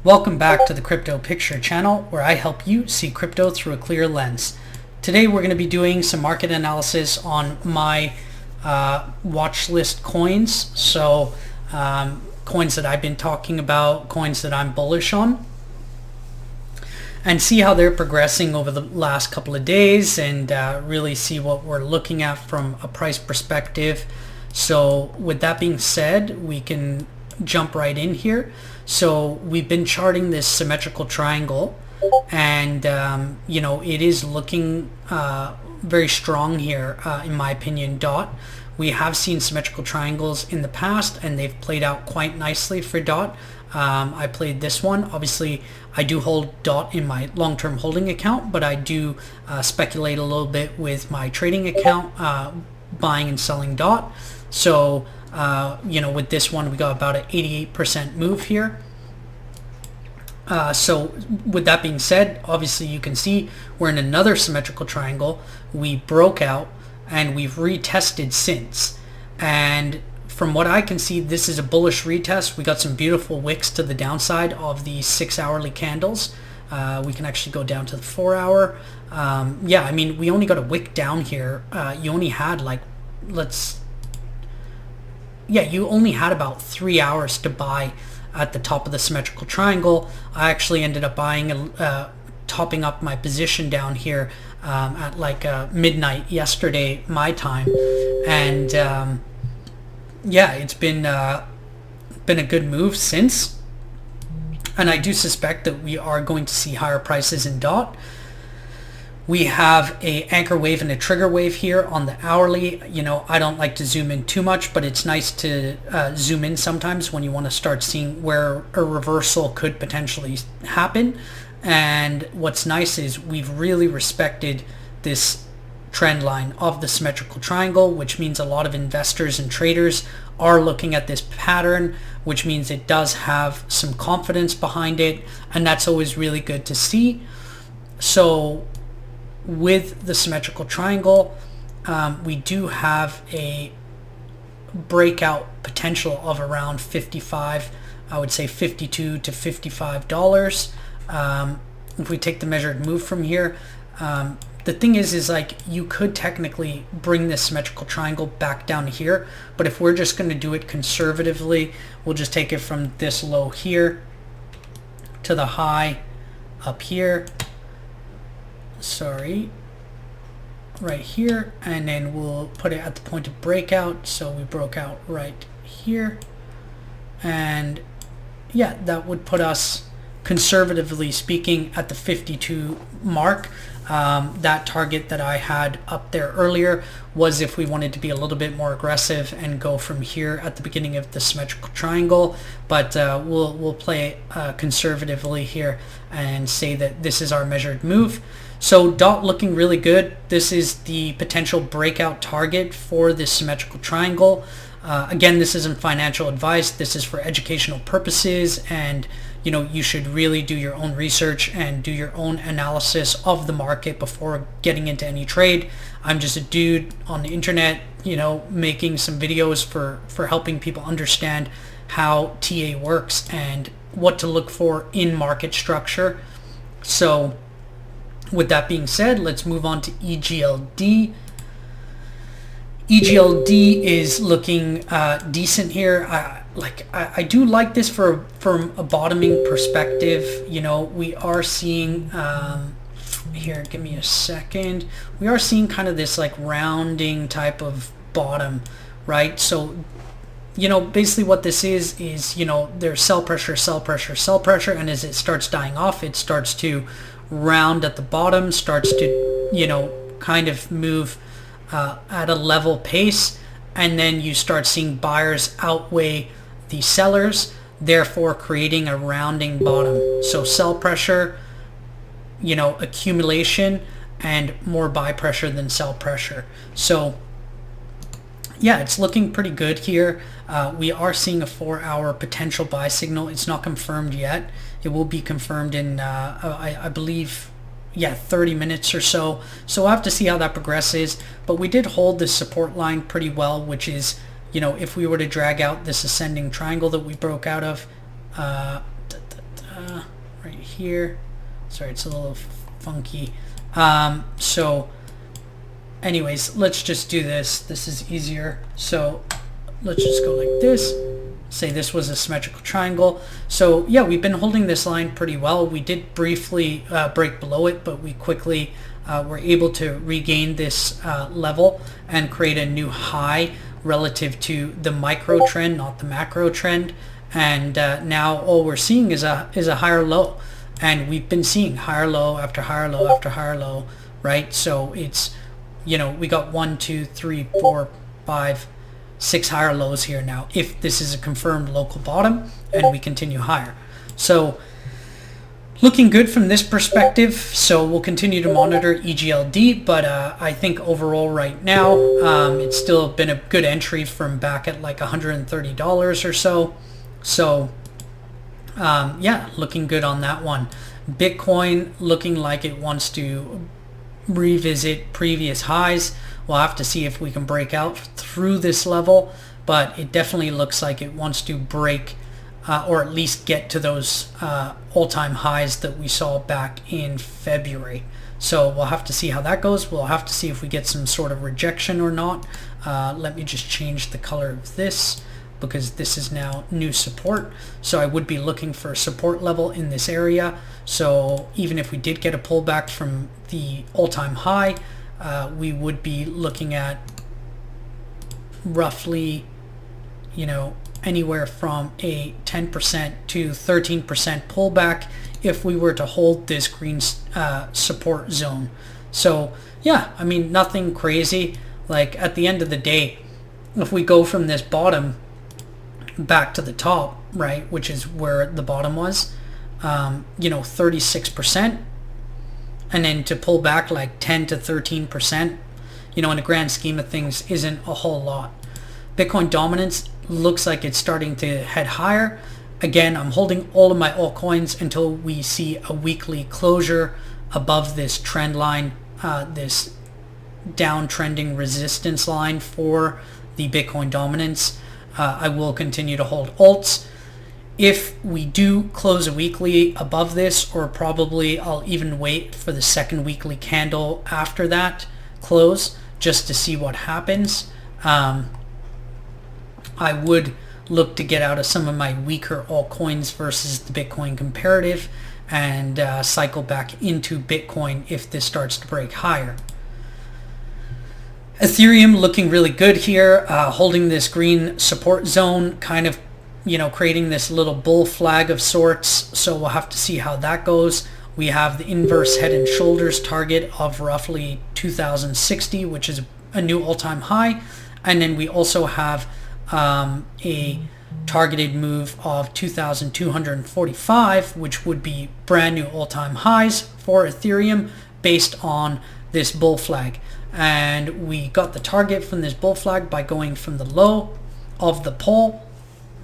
Welcome back to the Crypto Picture channel, where I help you see crypto through a clear lens. Today we're going to be doing some market analysis on my watch list coins. So coins that I've been talking about, coins that I'm bullish on, and see how they're progressing over the last couple of days, and really see what we're looking at from a price perspective. So with that being said, we can jump right in here. So we've been charting this symmetrical triangle, and it is looking very strong here, in my opinion. DOT, we have seen symmetrical triangles in the past, and they've played out quite nicely for DOT. I played this one. Obviously, I do hold DOT in my long-term holding account, but I do speculate a little bit with my trading account, buying and selling DOT. So with this one, we got about an 88% move here. So with that being said, obviously you can see we're in another symmetrical triangle. We broke out and we've retested since. And from what I can see, this is a bullish retest. We got some beautiful wicks to the downside of the 6 hourly candles. We can actually go down to the 4 hour. I mean, we only got a wick down here. You only had you only had about 3 hours to buy at the top of the symmetrical triangle. I actually ended up buying, topping up my position down here at midnight yesterday, my time. And it's been a good move since. And I do suspect that we are going to see higher prices in DOT. We have a anchor wave and a trigger wave here on the hourly. I don't like to zoom in too much, but it's nice to zoom in sometimes when you want to start seeing where a reversal could potentially happen. And what's nice is we've really respected this trend line of the symmetrical triangle, which means a lot of investors and traders are looking at this pattern, which means it does have some confidence behind it, and that's always really good to see. So with the symmetrical triangle, we do have a breakout potential of around 55, I would say 52 to $55. If we take the measured move from here, the thing is like you could technically bring this symmetrical triangle back down here, but if we're just going to do it conservatively, we'll just take it from this low here to the high up here. Right here, and then we'll put it at the point of breakout. So we broke out right here, and that would put us, conservatively speaking, at the 52 mark. That target that I had up there earlier was if we wanted to be a little bit more aggressive and go from here at the beginning of the symmetrical triangle, but we'll play conservatively here and say that this is our measured move. So DOT looking really good. This is the potential breakout target for this symmetrical triangle. Again, this isn't financial advice. This is for educational purposes, and you should really do your own research and do your own analysis of the market before getting into any trade. I'm just a dude on the internet, making some videos for helping people understand how TA works and what to look for in market structure. So with that being said, let's move on to EGLD. EGLD is looking decent here. I do like this from a bottoming perspective. We are seeing here, give me a second. We are seeing kind of this rounding type of bottom, right? So basically what this is there's sell pressure, sell pressure, sell pressure, and as it starts dying off, it starts to round at the bottom, starts to kind of move at a level pace, and then you start seeing buyers outweigh the sellers, therefore creating a rounding bottom. So sell pressure, accumulation, and more buy pressure than sell pressure. So it's looking pretty good here. We are seeing a 4 hour potential buy signal. It's not confirmed yet. It will be confirmed in I believe 30 minutes or so. So we'll have to see how that progresses. But we did hold this support line pretty well, which is, if we were to drag out this ascending triangle that we broke out of, here. Sorry, it's a little funky. So anyways, let's just do this. This is easier. So let's just go like this. Say this was a symmetrical triangle. So yeah, we've been holding this line pretty well. We did briefly break below it, but we quickly were able to regain this level and create a new high relative to the micro trend, not the macro trend. And now all we're seeing is a higher low. And we've been seeing higher low after higher low after higher low, right? So it's, you know, we got 1, 2, 3, 4, 5, 6 higher lows here now, if this is a confirmed local bottom and we continue higher. So looking good from this perspective. So we'll continue to monitor EGLD, but I think overall right now, it's still been a good entry from back at like $130 or so. So yeah, looking good on that one. Bitcoin looking like it wants to revisit previous highs. We'll have to see if we can break out through this level, but it definitely looks like it wants to break or at least get to those all-time highs that we saw back in February. So we'll have to see how that goes. We'll have to see if we get some sort of rejection or not. Let me just change the color of this, because this is now new support. So I would be looking for a support level in this area. So even if we did get a pullback from the all-time high, we would be looking at roughly, you know, anywhere from a 10% to 13% pullback if we were to hold this green support zone. So yeah, I mean, nothing crazy. Like at the end of the day, if we go from this bottom back to the top, right, which is where the bottom was, you know, 36%, and then to pull back like 10 to 13%, you know, in the grand scheme of things isn't a whole lot. Bitcoin dominance looks like it's starting to head higher. Again, I'm holding all of my altcoins until we see a weekly closure above this trend line, this downtrending resistance line for the Bitcoin dominance. I will continue to hold alts. If we do close a weekly above this, or probably I'll even wait for the second weekly candle after that close just to see what happens. I would look to get out of some of my weaker altcoins versus the Bitcoin comparative and cycle back into Bitcoin if this starts to break higher. Ethereum looking really good here, holding this green support zone, kind of, you know, creating this little bull flag of sorts. So we'll have to see how that goes. We have the inverse head and shoulders target of roughly 2060, which is a new all-time high. And then we also have a targeted move of 2245, which would be brand new all-time highs for Ethereum based on this bull flag. And we got the target from this bull flag by going from the low of the pole,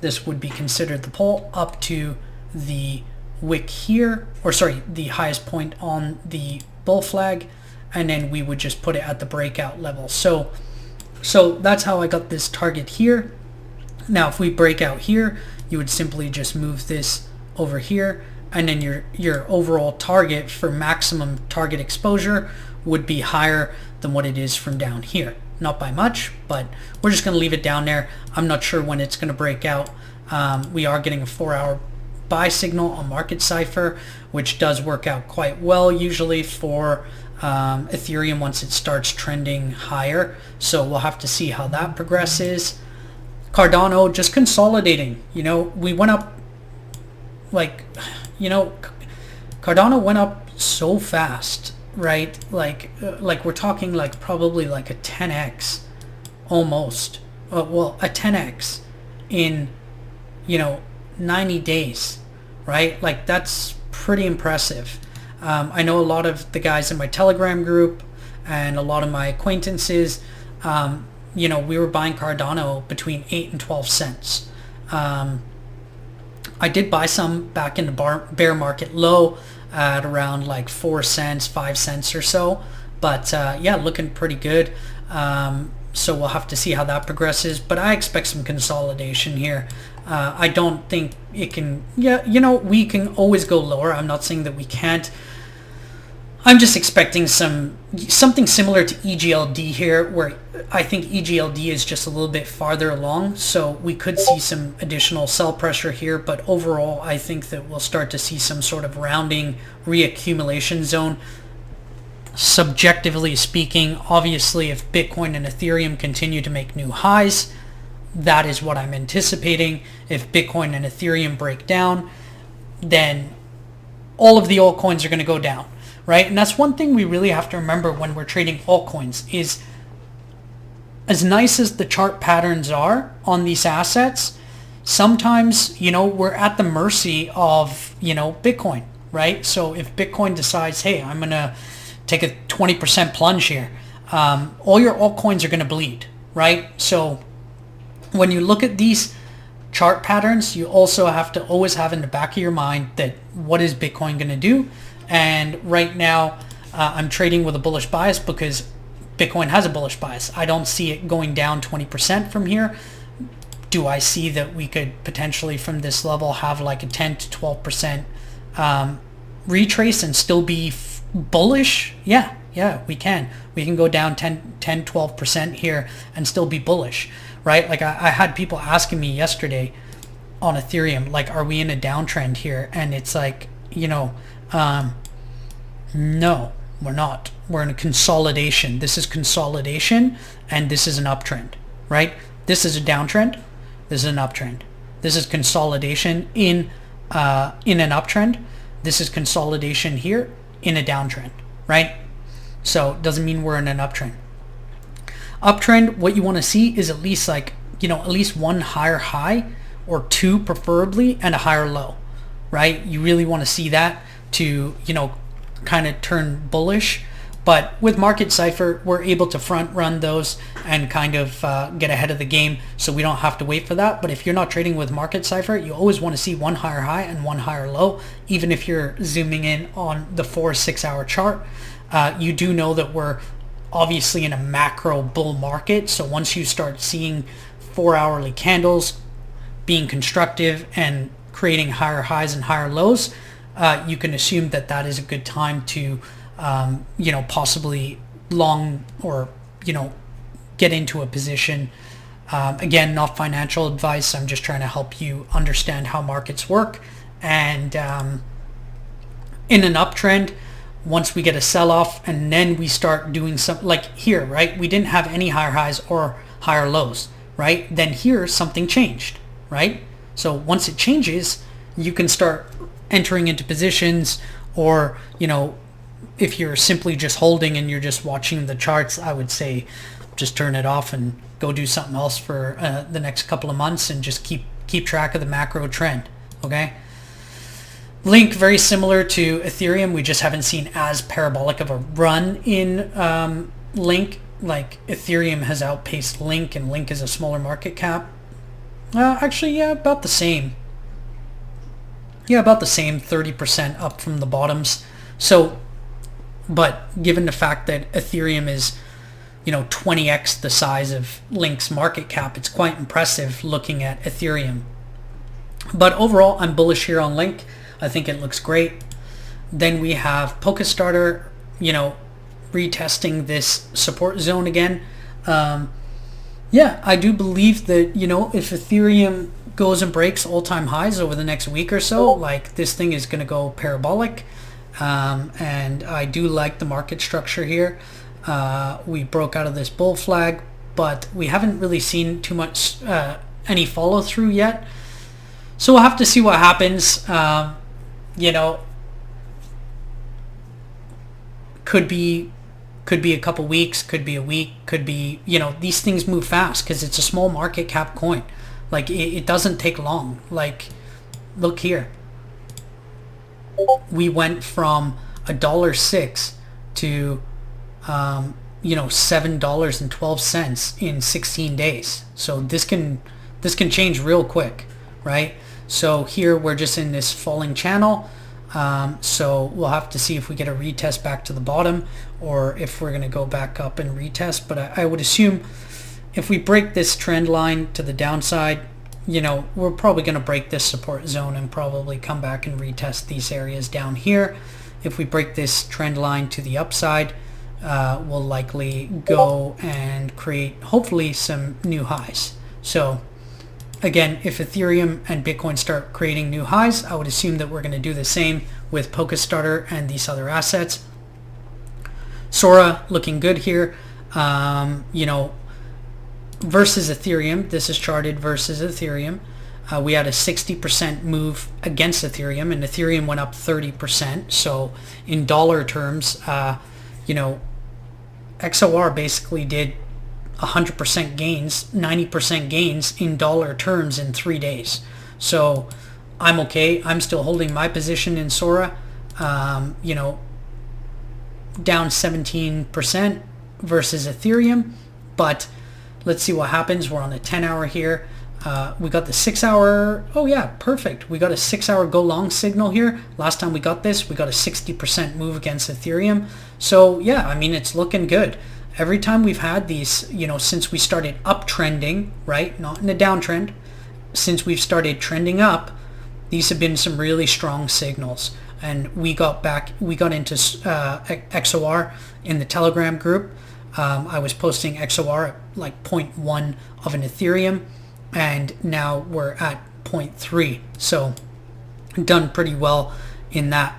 this would be considered the pole, up to the wick here, or sorry, the highest point on the bull flag, and then we would just put it at the breakout level. So that's how I got this target here. Now if we break out here, you would simply just move this over here, and then your overall target for maximum target exposure would be higher than what it is from down here. Not by much, but we're just going to leave it down there. I'm not sure when it's going to break out. We are getting a 4-hour buy signal on Market Cipher, which does work out quite well usually for Ethereum once it starts trending higher. So we'll have to see how that progresses. Cardano just consolidating. You know, we went up like, you know, Cardano went up so fast, right? Like we're talking like probably like a 10x almost. Well, a 10x in, you know, 90 days, right? Like that's pretty impressive. I know a lot of the guys in my Telegram group and a lot of my acquaintances, you know, we were buying Cardano between 8 and 12 cents. I did buy some back in the bear market low at around like 4 cents, 5 cents or so. But yeah, looking pretty good. So we'll have to see how that progresses. But I expect some consolidation here. I don't think it can, yeah, you know, we can always go lower. I'm not saying that we can't. I'm just expecting something similar to EGLD here, where I think EGLD is just a little bit farther along, so we could see some additional sell pressure here, but overall I think that we'll start to see some sort of rounding reaccumulation zone. Subjectively speaking, obviously if Bitcoin and Ethereum continue to make new highs, that is what I'm anticipating. If Bitcoin and Ethereum break down, then all of the altcoins are going to go down. Right? And that's one thing we really have to remember when we're trading altcoins is, as nice as the chart patterns are on these assets, sometimes, you know, we're at the mercy of, you know, Bitcoin, right? So if Bitcoin decides, hey, I'm going to take a 20% plunge here, all your altcoins are going to bleed, right? So when you look at these chart patterns, you also have to always have in the back of your mind that what is Bitcoin going to do? And right now I'm trading with a bullish bias because Bitcoin has a bullish bias. I don't see it going down 20% from here. Do I see that we could potentially from this level have like a 10 to 12% retrace and still be bullish? Yeah, we can. We can go down 10, 12% here and still be bullish, right? Like I had people asking me yesterday on Ethereum, like, are we in a downtrend here? And it's like, you know, no, we're not. We're in a consolidation. This is consolidation, and this is an uptrend, right? This is a downtrend. This is an uptrend. This is consolidation in an uptrend. This is consolidation here in a downtrend, right? So it doesn't mean we're in an uptrend. Uptrend, what you want to see is at least like, you know, at least one higher high or two preferably and a higher low, right? You really want to see that to, you know, kind of turn bullish. But with Market Cipher, we're able to front run those and kind of get ahead of the game, so we don't have to wait for that. But if you're not trading with Market Cipher, you always want to see one higher high and one higher low, even if you're zooming in on the 4 or 6 hour chart. You do know that we're obviously in a macro bull market, so once you start seeing 4 hourly candles being constructive and creating higher highs and higher lows, you can assume that that is a good time to you know, possibly long or, you know, get into a position. Again, not financial advice. I'm just trying to help you understand how markets work. And in an uptrend, once we get a sell-off and then we start doing something like here, right? We didn't have any higher highs or higher lows, right? Then here something changed, right? So once it changes, you can start entering into positions, or, you know, if you're simply just holding and you're just watching the charts, I would say just turn it off and go do something else for the next couple of months and just keep track of the macro trend, okay? Link, very similar to Ethereum. We just haven't seen as parabolic of a run in Link. Like Ethereum has outpaced Link, and Link is a smaller market cap. Actually, yeah, about the same. Yeah, about the same, 30% up from the bottoms. So, but given the fact that Ethereum is, you know, 20x the size of Link's market cap, it's quite impressive looking at Ethereum. But overall, I'm bullish here on Link. I think it looks great. Then we have Polkadot, you know, retesting this support zone again. Yeah, I do believe that, you know, if Ethereum goes and breaks all-time highs over the next week or so, like, this thing is going to go parabolic. And I do like the market structure here. We broke out of this bull flag, but we haven't really seen too much any follow through yet. So we'll have to see what happens. You know, could be a couple weeks, could be a week, could be, you know, these things move fast because it's a small market cap coin. Like, it doesn't take long. Like, look here. We went from $1.06 to, you know, $7.12 in 16 days. So this can change real quick, right? So here we're just in this falling channel. So we'll have to see if we get a retest back to the bottom, or if we're going to go back up and retest. But I would assume if we break this trend line to the downside, you know, we're probably going to break this support zone and probably come back and retest these areas down here. If we break this trend line to the upside, we'll likely go and create hopefully some new highs. So again, if Ethereum and Bitcoin start creating new highs, I would assume that we're going to do the same with Polkadot and these other assets. Sora looking good here. You know, versus Ethereum, this is charted versus Ethereum. We had a 60% move against Ethereum, and Ethereum went up 30%. So in dollar terms, you know, XOR basically did 100% gains, 90% gains in dollar terms in 3 days. So I'm okay. I'm still holding my position in Sora, you know, down 17% versus Ethereum. But let's see what happens. We're on a 10-hour here. We got the 6-hour. Oh yeah, perfect. We got a 6-hour go long signal here. Last time we got this, we got a 60% move against Ethereum. So yeah, I mean, it's looking good. Every time we've had these, you know, since we started uptrending, right? Not in a downtrend. Since we've started trending up, these have been some really strong signals. And we got into XOR in the Telegram group. I was posting XOR at like 0.1 of an Ethereum, and now we're at 0.3. So done pretty well in that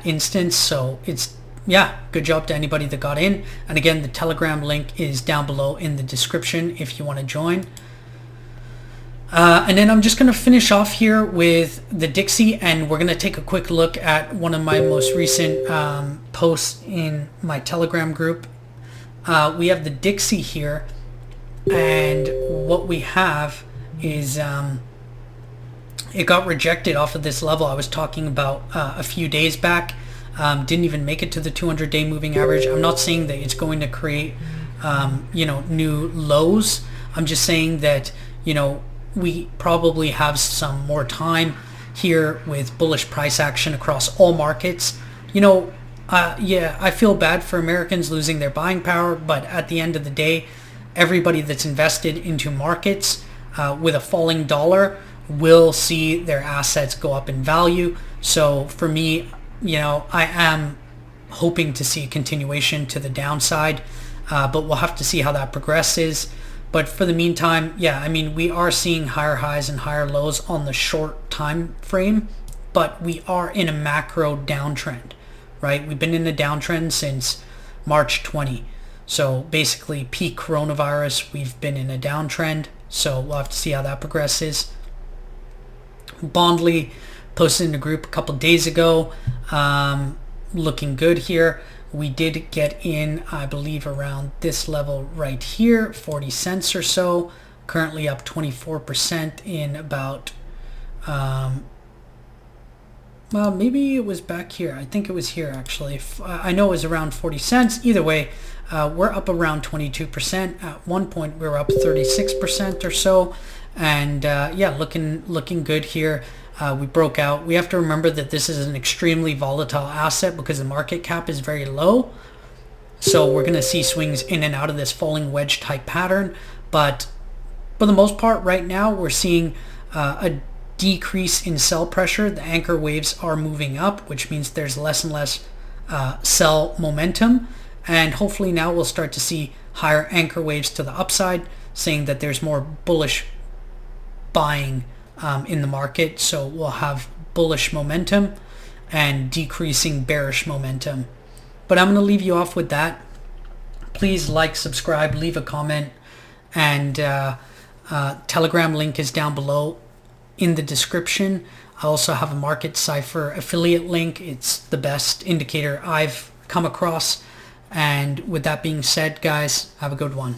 instance. So it's, yeah, good job to anybody that got in. And again, the Telegram link is down below in the description if you want to join. And then I'm just going to finish off here with the Dixie, and we're going to take a quick look at one of my most recent posts in my Telegram group. We have the Dixie here, and what we have is it got rejected off of this level I was talking about a few days back. Didn't even make it to the 200-day moving average. I'm not saying that it's going to create you know, new lows. I'm just saying that, you know, we probably have some more time here with bullish price action across all markets. You know, yeah, I feel bad for Americans losing their buying power, but at the end of the day, everybody that's invested into markets with a falling dollar will see their assets go up in value. So for me, you know, I am hoping to see a continuation to the downside, but we'll have to see how that progresses. But for the meantime, yeah, I mean, we are seeing higher highs and higher lows on the short time frame, but we are in a macro downtrend, right? We've been in a downtrend since March 20. So basically peak coronavirus, we've been in a downtrend. So we'll have to see how that progresses. Bondly posted in the group a couple days ago, looking good here. We did get in, I believe, around this level right here, 40 cents or so. Currently up 24% in about, well, maybe it was back here. I think it was here, actually. I know it was around 40 cents. Either way, we're up around 22%. At one point, we were up 36% or so. And yeah, looking good here. We broke out. We have to remember that this is an extremely volatile asset because the market cap is very low. So we're going to see swings in and out of this falling wedge type pattern. But for the most part right now, we're seeing a decrease in sell pressure. The anchor waves are moving up, which means there's less and less sell momentum. And hopefully now we'll start to see higher anchor waves to the upside, saying that there's more bullish buying in the market. So we'll have bullish momentum and decreasing bearish momentum. But I'm going to leave you off with that. Please like, subscribe, leave a comment, and Telegram link is down below in the description. I also have a Market Cipher affiliate link. It's the best indicator I've come across. And with that being said, guys, have a good one.